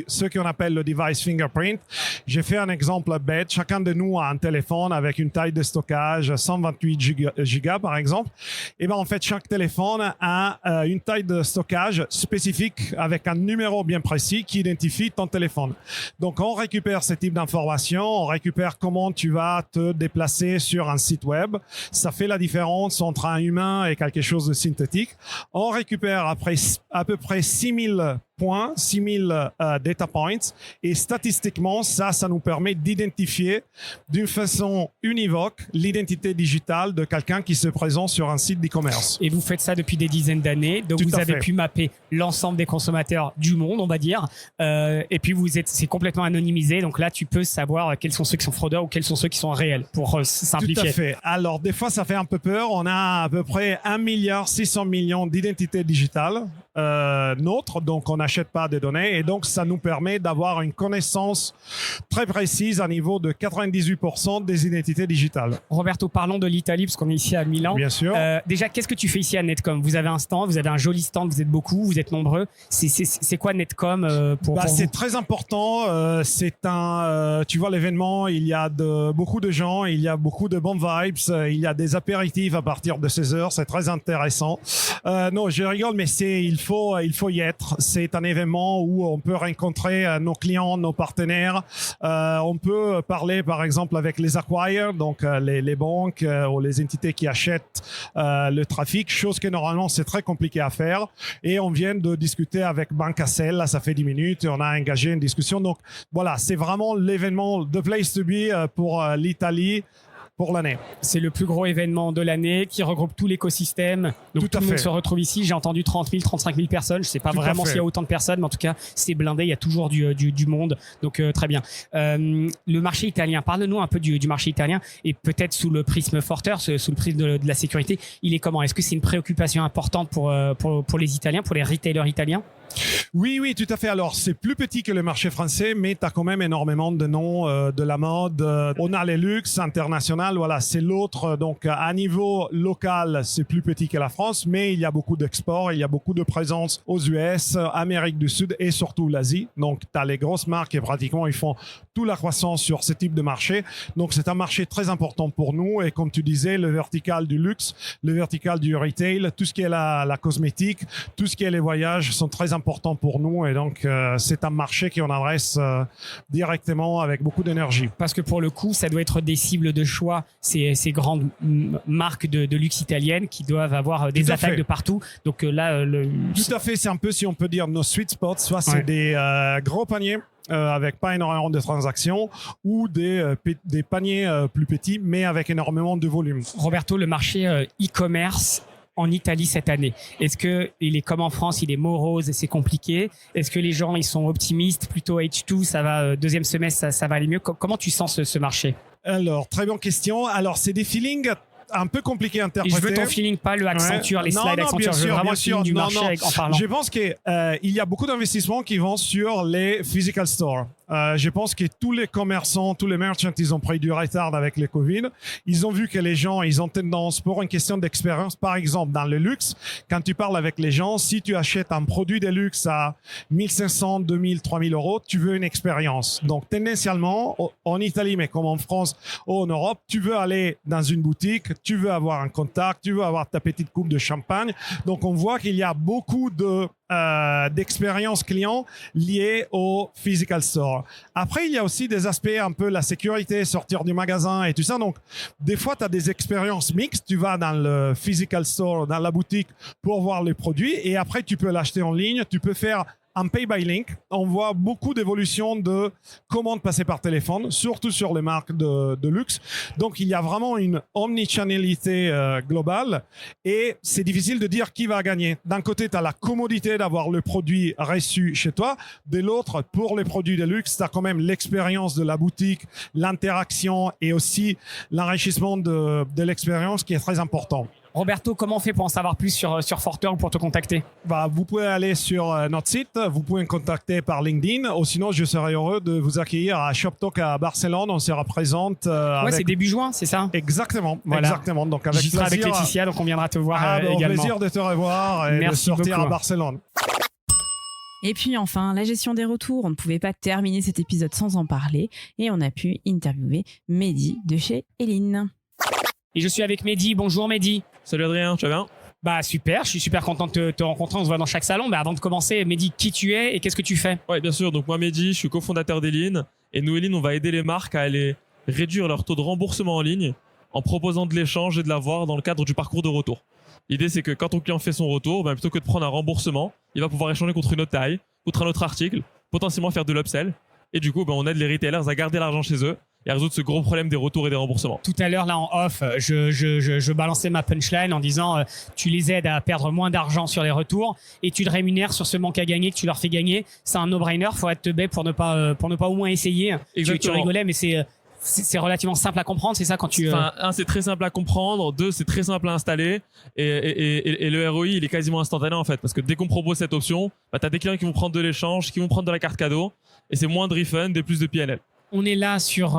ce qu'on appelle le device fingerprint. J'ai fait un exemple bête. Chacun de nous a un téléphone avec une taille de stockage 128 gigas, par exemple. Et en fait, chaque téléphone a une taille de stockage spécifique avec un numéro bien précis qui identifie ton téléphone. Donc, on récupère ce type d'informations. On récupère comment tu vas te déplacer sur un site web. Ça fait la différence entre un humain et quelque chose de synthétique. On récupère après à peu près 6000 points, 6000 data points. Et statistiquement, ça nous permet d'identifier d'une façon univoque l'identité digitale de quelqu'un qui se présente sur un site d'e-commerce. Et vous faites ça depuis des dizaines d'années. Donc, vous avez pu mapper l'ensemble des consommateurs du monde, on va dire. Et puis, c'est complètement anonymisé. Donc là, tu peux savoir quels sont ceux qui sont fraudeurs ou quels sont ceux qui sont réels, pour simplifier. Tout à fait. Alors, des fois, ça fait un peu peur. On a à peu près 1,6 milliard d'identités digitales nôtres. Donc, on n'achète pas de données. Et donc, ça nous permet d'avoir une connaissance très précise à niveau de 98% des identités digitales. Roberto, parlons de l'Italie, parce qu'on est ici à Milan. Bien sûr. Déjà, qu'est-ce que tu fais ici à Netcom? Vous avez un stand, vous avez un joli stand, vous êtes beaucoup, vous êtes nombreux. C'est quoi Netcom pour c'est vous? très important. Tu vois, l'événement, il y a beaucoup de gens, il y a beaucoup de bonnes vibes, il y a des apéritifs à partir de 16h, c'est très intéressant. Non, je rigole, mais il faut y être. C'est un événement où on peut rencontrer nos clients, nos partenaires. On peut parler, par exemple, avec les acquirers, donc les banques ou les entités qui achètent le trafic, chose que normalement c'est très compliqué à faire. Et on vient de discuter avec Banca Sella, ça fait 10 minutes, et on a engagé une discussion. Donc voilà, c'est vraiment l'événement, the place to be pour l'Italie pour l'année. C'est le plus gros événement de l'année qui regroupe tout l'écosystème. Donc tout le monde se retrouve ici. J'ai entendu 30 000, 35 000 personnes. Je sais pas vraiment s'il y a autant de personnes, mais en tout cas, c'est blindé. Il y a toujours du monde. Donc très bien. Le marché italien, parle-nous un peu du marché italien et peut-être sous le prisme Forter, sous le prisme de la sécurité. Il est comment? Est-ce que c'est une préoccupation importante pour les Italiens, pour les retailers italiens? Oui, tout à fait. Alors, c'est plus petit que le marché français, mais tu as quand même énormément de noms de la mode. On a les luxe international, voilà, c'est l'autre. Donc, à niveau local, c'est plus petit que la France, mais il y a beaucoup d'exports, il y a beaucoup de présence aux US, Amérique du Sud et surtout l'Asie. Donc, tu as les grosses marques et pratiquement, ils font toute la croissance sur ce type de marché. Donc, c'est un marché très important pour nous. Et comme tu disais, le vertical du luxe, le vertical du retail, tout ce qui est la cosmétique, tout ce qui est les voyages sont très important pour nous et donc c'est un marché qu'on adresse directement avec beaucoup d'énergie. Parce que pour le coup, ça doit être des cibles de choix, ces grandes marques de luxe italiennes qui doivent avoir des attaques de partout. Donc là, tout à fait, c'est un peu, si on peut dire, nos sweet spots. Soit c'est des gros paniers avec pas énormément de transactions ou des paniers plus petits mais avec énormément de volume. Roberto, le marché e-commerce en Italie cette année, est-ce que il est comme en France, il est morose et c'est compliqué? Est-ce que les gens ils sont optimistes, plutôt H2, ça va deuxième semestre, ça va aller mieux? Comment tu sens ce marché? Alors, très bonne question. Alors, c'est des feelings un peu compliqué à interpréter. Et je veux ton feeling, pas le Accenture, les slides Accenture. Je veux vraiment le feeling du marché en parlant. Je pense qu'il y a beaucoup d'investissements qui vont sur les physical stores. Je pense que tous les commerçants, tous les merchants, ils ont pris du retard avec le Covid. Ils ont vu que les gens, ils ont tendance, pour une question d'expérience, par exemple, dans le luxe, quand tu parles avec les gens, si tu achètes un produit de luxe à 1500, 2000, 3000 euros, tu veux une expérience. Donc, tendanciellement, en Italie, mais comme en France ou en Europe, tu veux aller dans une boutique, tu veux avoir un contact, tu veux avoir ta petite coupe de champagne. Donc, on voit qu'il y a beaucoup d'expérience client liée au physical store. Après, il y a aussi des aspects un peu la sécurité, sortir du magasin et tout ça. Donc, des fois, tu as des expériences mixtes. Tu vas dans le physical store, dans la boutique pour voir les produits et après, tu peux l'acheter en ligne. Tu peux faire un pay by link. On voit beaucoup d'évolution de commandes passées par téléphone, surtout sur les marques de luxe. Donc, il y a vraiment une omnichannelité globale et c'est difficile de dire qui va gagner. D'un côté, tu as la commodité d'avoir le produit reçu chez toi. De l'autre, pour les produits de luxe, tu as quand même l'expérience de la boutique, l'interaction et aussi l'enrichissement de l'expérience qui est très important. Roberto, comment on fait pour en savoir plus sur Forter ou pour te contacter? Vous pouvez aller sur notre site, vous pouvez me contacter par LinkedIn, ou sinon je serai heureux de vous accueillir à ShopTalk à Barcelone. On sera présente. C'est début juin, c'est ça? Exactement, voilà. Exactement. Donc avec plaisir. Avec Laetitia, donc on viendra te voir également. Plaisir de te revoir et Merci de sortir beaucoup. à Barcelone. Et puis enfin, la gestion des retours. On ne pouvait pas terminer cet épisode sans en parler et on a pu interviewer Mehdi de chez Eline. Et je suis avec Mehdi. Bonjour Mehdi. Salut Adrien, tu vas bien? Bah super, je suis super content de te rencontrer, on se voit dans chaque salon. Mais avant de commencer, Mehdi, qui tu es et qu'est-ce que tu fais? Ouais, bien sûr. Donc moi Mehdi, je suis cofondateur d'Eline et nous Eline, on va aider les marques à aller réduire leur taux de remboursement en ligne en proposant de l'échange et de l'avoir dans le cadre du parcours de retour. L'idée c'est que quand ton client fait son retour, plutôt que de prendre un remboursement, il va pouvoir échanger contre une autre taille, contre un autre article, potentiellement faire de l'upsell et du coup on aide les retailers à garder l'argent chez eux et à résoudre ce gros problème des retours et des remboursements. Tout à l'heure, là, en off, je balançais ma punchline en disant tu les aides à perdre moins d'argent sur les retours et tu le rémunères sur ce manque à gagner que tu leur fais gagner. C'est un no-brainer, faut être teubé pour ne pas au moins essayer. Tu rigolais, mais c'est relativement simple à comprendre, c'est ça quand tu... Un, c'est très simple à comprendre. Deux, c'est très simple à installer. Et le ROI, il est quasiment instantané en fait. Parce que dès qu'on propose cette option, t'as des clients qui vont prendre de l'échange, qui vont prendre de la carte cadeau. Et c'est moins de refund et plus de PNL. on est là sur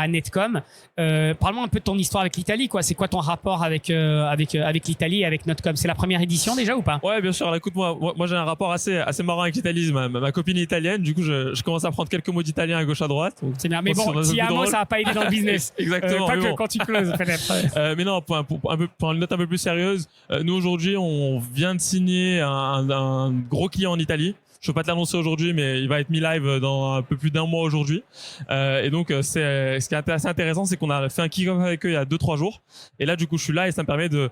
Netcom. Parle-moi un peu de ton histoire avec l'Italie, quoi. C'est quoi ton rapport avec l'Italie et avec Netcom? C'est la première édition déjà ou pas? Ouais, bien sûr. Alors, écoute, moi j'ai un rapport assez marrant avec l'Italie. Ma copine est italienne, du coup je commence à apprendre quelques mots d'italien à gauche à droite. C'est bien, mais bon, si à un mot ça va pas aider dans le business. Exactement. Pas que quand tu closes, peut-être. Mais non, pour une note un peu plus sérieuse, nous aujourd'hui on vient de signer un gros client en Italie. Je peux pas te l'annoncer aujourd'hui, mais il va être mis live dans un peu plus d'un mois aujourd'hui. Et donc, ce qui est assez intéressant, c'est qu'on a fait un kick-off avec eux il y a 2-3 jours. Et là, du coup, je suis là et ça me permet de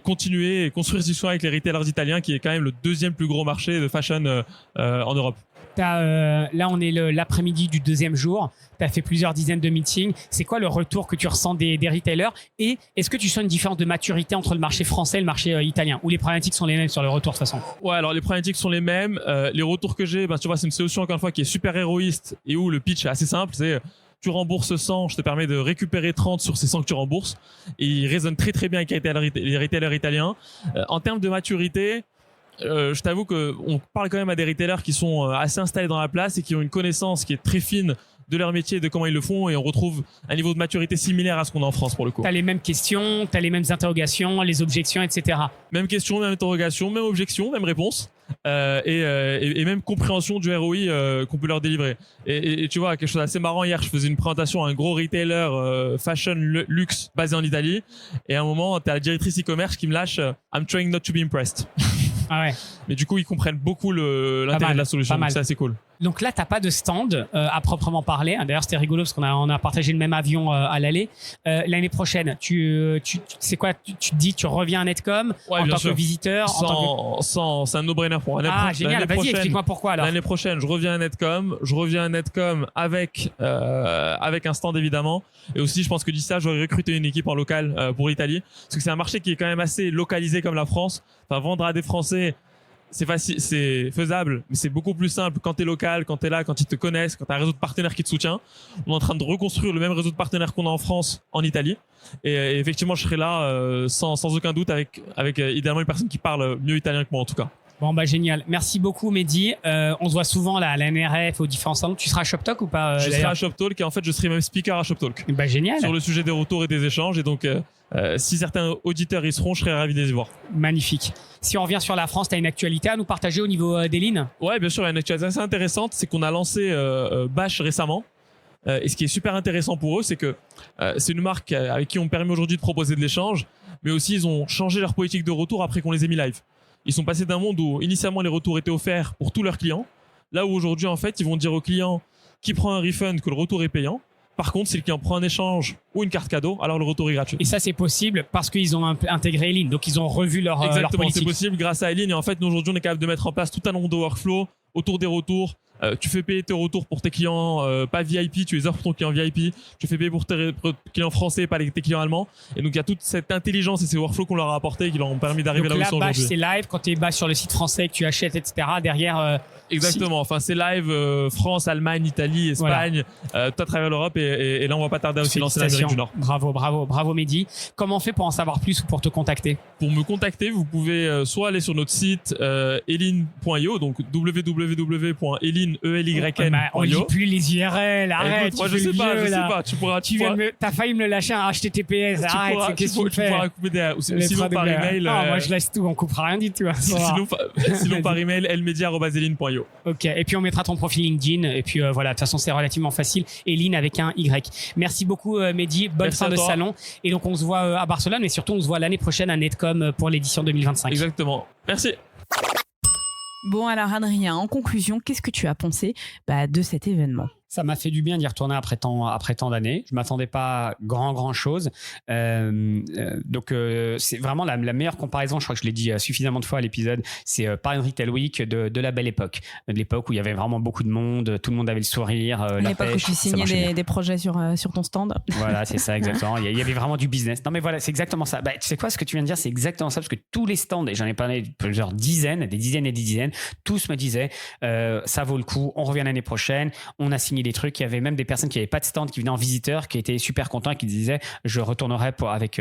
continuer et construire cette discussion avec les retailers italiens, qui est quand même le deuxième plus gros marché de fashion en Europe. Là, on est l'après-midi du deuxième jour. Tu as fait plusieurs dizaines de meetings. C'est quoi le retour que tu ressens des retailers? Et est-ce que tu sens une différence de maturité entre le marché français et le marché italien? Ou les problématiques sont les mêmes sur le retour de toute façon? Ouais, alors les problématiques sont les mêmes. Les retours que j'ai, tu vois, c'est une solution encore une fois qui est super héroïste et où le pitch est assez simple. C'est tu rembourses 100, je te permets de récupérer 30 sur ces 100 que tu rembourses. Et il résonne très très bien avec les retailers italiens. En termes de maturité, je t'avoue qu'on parle quand même à des retailers qui sont assez installés dans la place et qui ont une connaissance qui est très fine de leur métier et de comment ils le font, et on retrouve un niveau de maturité similaire à ce qu'on a en France pour le coup. T'as les mêmes questions, t'as les mêmes interrogations, les objections, etc. Même question, même interrogation, même objection, même réponse, et même compréhension du ROI qu'on peut leur délivrer. Et tu vois, quelque chose d'assez marrant, hier je faisais une présentation à un gros retailer fashion luxe basé en Italie, et à un moment t'as la directrice e-commerce qui me lâche I'm trying not to be impressed. Ah ouais. Mais du coup ils comprennent beaucoup l'intérêt de la solution, donc c'est assez cool. Donc là, t'as pas de stand à proprement parler. D'ailleurs, c'était rigolo parce qu'on a partagé le même avion à l'aller. L'année prochaine, c'est quoi? Tu te dis, tu reviens à Netcom en tant que visiteur, c'est un no-brainer pour l'année prochaine. Ah génial. Vas-y, explique-moi pourquoi alors. L'année prochaine, je reviens à Netcom avec un stand évidemment. Et aussi, je pense que d'ici ça, j'aurais recruté une équipe en local pour l'Italie, parce que c'est un marché qui est quand même assez localisé comme la France. Enfin, vendre à des Français, c'est facile, c'est faisable, mais c'est beaucoup plus simple quand t'es local, quand t'es là, quand ils te connaissent, quand t'as un réseau de partenaires qui te soutient. On est en train de reconstruire le même réseau de partenaires qu'on a en France, en Italie. Et effectivement, je serai là sans aucun doute avec idéalement une personne qui parle mieux italien que moi en tout cas. Bon génial. Merci beaucoup Mehdi. On se voit souvent là à la NRF, aux différents salons. Tu seras à ShopTalk ou pas? Je serai à ShopTalk et en fait je serai même speaker à ShopTalk. Génial. Sur le sujet des retours et des échanges, et donc si certains auditeurs y seront, je serai ravi de les y voir. Magnifique. Si on revient sur la France, tu as une actualité à nous partager au niveau d'Eline? Ouais, bien sûr, il y a une actualité assez intéressante, c'est qu'on a lancé Bash récemment. Et ce qui est super intéressant pour eux, c'est que c'est une marque avec qui on permet aujourd'hui de proposer de l'échange, mais aussi ils ont changé leur politique de retour après qu'on les ait mis live. Ils sont passés d'un monde où initialement les retours étaient offerts pour tous leurs clients, là où aujourd'hui en fait ils vont dire au client qui prend un refund que le retour est payant. Par contre, si le client prend un échange ou une carte cadeau, alors le retour est gratuit. Et ça, c'est possible parce qu'ils ont intégré Eline, donc ils ont revu leur politique. Exactement, c'est possible grâce à Eline. Et en fait, nous aujourd'hui, on est capable de mettre en place tout un nombre de workflows autour des retours. Tu fais payer tes retours pour tes clients pas VIP, tu les offres pour ton client VIP. Tu fais payer pour tes clients français, pas tes clients allemands. Et donc il y a toute cette intelligence et ces workflows qu'on leur a apportés qui leur ont permis d'arriver là où ils sont aujourd'hui. Donc là, Bash, c'est live. Quand tu es Bash sur le site français, que tu achètes, etc. Derrière. Exactement. Enfin, c'est live France, Allemagne, Italie, Espagne, tout à travers l'Europe. Et là, on va pas tarder à aussi lancer l'Amérique du Nord. Bravo Mehdi. Comment on fait pour en savoir plus ou pour te contacter? Pour me contacter, vous pouvez soit aller sur notre site eline.io, donc www.eline. On lit plus les URL, arrête. Moi je sais pas, tu pourras. T'as failli me le lâcher un HTTPS, arrête, qu'est-ce que tu fais? Tu pourras couper sinon par email. Non, moi je laisse tout, on coupera rien du tout. Sinon par email, elmedia@eline.io. Ok, et puis on mettra ton profil LinkedIn, et puis voilà, de toute façon c'est relativement facile. Eline avec un Y. Merci beaucoup Mehdi, bonne fin de salon. Et donc on se voit à Barcelone, mais surtout on se voit l'année prochaine à Netcom pour l'édition 2025. Exactement, merci. Bon alors Adrien, en conclusion, qu'est-ce que tu as pensé de cet événement? Ça m'a fait du bien d'y retourner après tant d'années. Je m'attendais pas à grand chose. Donc c'est vraiment la meilleure comparaison. Je crois que je l'ai dit suffisamment de fois à l'épisode. C'est Paris Retail Week de la belle époque, de l'époque où il y avait vraiment beaucoup de monde, tout le monde avait le sourire. L'époque où tu signais des projets sur ton stand. Voilà, c'est ça exactement. Il y avait vraiment du business. Non mais voilà, c'est exactement ça. Tu sais quoi, ce que tu viens de dire, c'est exactement ça, parce que tous les stands, et j'en ai parlé plusieurs dizaines, des dizaines et des dizaines, tous me disaient ça vaut le coup. On revient l'année prochaine. On a signé des trucs. Il y avait même des personnes qui n'avaient pas de stand, qui venaient en visiteur, qui étaient super contents et qui disaient je retournerai avec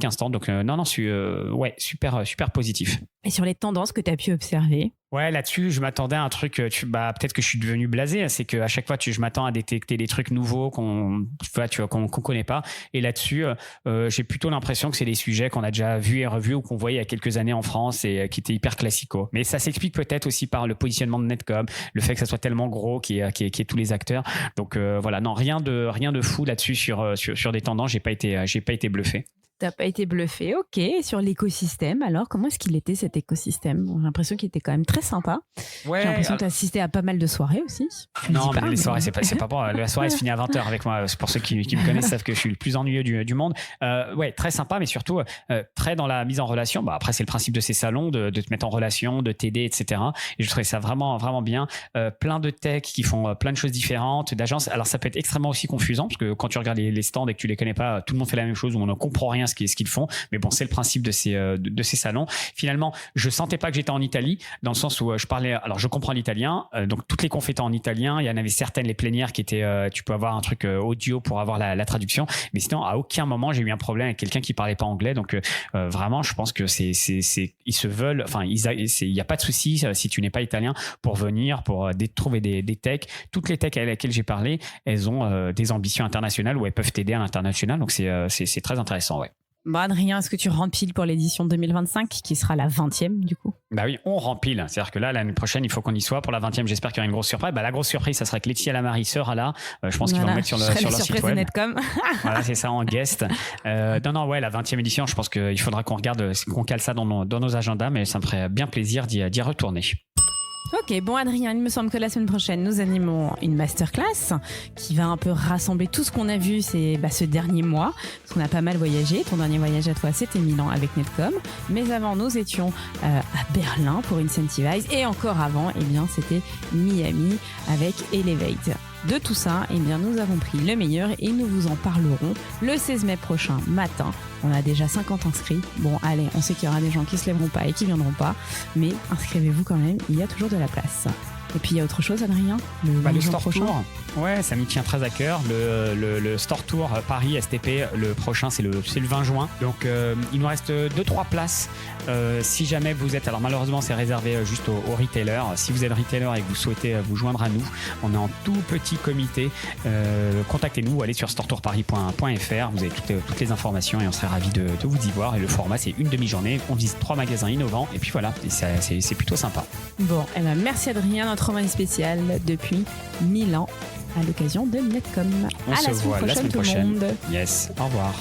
un stand. Donc non, super positif. Et sur les tendances que tu as pu observer? Ouais, là-dessus, je m'attendais à un truc, peut-être que je suis devenu blasé, c'est qu'à chaque fois, je m'attends à détecter des trucs nouveaux qu'on connaît pas. Et là-dessus, j'ai plutôt l'impression que c'est des sujets qu'on a déjà vus et revus ou qu'on voyait il y a quelques années en France et qui étaient hyper classicaux. Mais ça s'explique peut-être aussi par le positionnement de Netcom, le fait que ça soit tellement gros qu'il y ait tous les acteurs. Donc voilà, non, rien de fou là-dessus sur des tendances. J'ai pas été bluffé. T'as pas été bluffé, ok. Sur l'écosystème, alors comment est-ce qu'il était cet écosystème? J'ai l'impression qu'il était quand même très sympa. Ouais, j'ai l'impression que tu as assisté à pas mal de soirées aussi. Non, mais les soirées, c'est pas bon. La soirée se finit à 20h avec moi. C'est pour ceux qui me connaissent savent que je suis le plus ennuyeux du monde. Ouais, très sympa, mais surtout très dans la mise en relation. Bah, après, c'est le principe de ces salons, de te mettre en relation, de t'aider, etc. Et je trouvais ça vraiment, vraiment bien. Plein de techs qui font plein de choses différentes, d'agences. Alors, ça peut être extrêmement aussi confusant parce que quand tu regardes les stands et que tu les connais pas, tout le monde fait la même chose ou on ne comprend rien ce qu'ils font, mais bon, c'est le principe de ces salons. Finalement, je sentais pas que j'étais en Italie, dans le sens où je parlais, alors je comprends l'italien, donc toutes les confs étaient en italien, il y en avait certaines, les plénières qui étaient, tu peux avoir un truc audio pour avoir la traduction, mais sinon à aucun moment j'ai eu un problème avec quelqu'un qui parlait pas anglais, donc vraiment je pense que ils se veulent, enfin il y a pas de souci si tu n'es pas italien pour venir, pour trouver des techs. Toutes les techs avec lesquelles j'ai parlé, elles ont des ambitions internationales où elles peuvent t'aider à l'international, donc c'est très intéressant, ouais. Bon, Adrien, est-ce que tu rempiles pour l'édition 2025 qui sera la 20e du coup? Bah oui, on rempile. C'est-à-dire que là, l'année prochaine, il faut qu'on y soit. Pour la 20e, j'espère qu'il y aura une grosse surprise. Bah, la grosse surprise, ça sera que Laetitia Lamary sera là. Je pense qu'ils vont le mettre sur leur site web. Netcom. Voilà, c'est ça, en guest. Non, ouais, la 20e édition, je pense qu'il faudra qu'on regarde, qu'on cale ça dans nos agendas, mais ça me ferait bien plaisir d'y retourner. Ok, bon Adrien, il me semble que la semaine prochaine, nous animons une masterclass qui va un peu rassembler tout ce qu'on a vu ce dernier mois, parce qu'on a pas mal voyagé. Ton dernier voyage à toi, c'était Milan avec Netcom, mais avant, nous étions à Berlin pour Incentivize, et encore avant, c'était Miami avec Elevate. De tout ça, nous avons pris le meilleur et nous vous en parlerons le 16 mai prochain matin. On a déjà 50 inscrits. Bon, allez, on sait qu'il y aura des gens qui se lèveront pas et qui viendront pas, mais inscrivez-vous quand même, il y a toujours de la place. Et puis il y a autre chose, Adrien, le Store Tour. Ouais, ça me tient très à cœur. Le Store Tour Paris STP, le prochain, c'est le 20 juin. Donc il nous reste 2-3 places. Si jamais vous êtes, alors malheureusement c'est réservé juste aux retailers. Si vous êtes retailer et que vous souhaitez vous joindre à nous, on est en tout petit comité. Contactez-nous, allez sur storetourparis.fr. Vous avez toutes les informations et on serait ravis de vous y voir. Et le format, c'est une demi-journée. On visite 3 magasins innovants et puis voilà, c'est plutôt sympa. Bon, merci Adrien, notre envoyé spécial depuis Milan à l'occasion de Netcom. On se voit la semaine prochaine. Tout le monde. Yes, au revoir.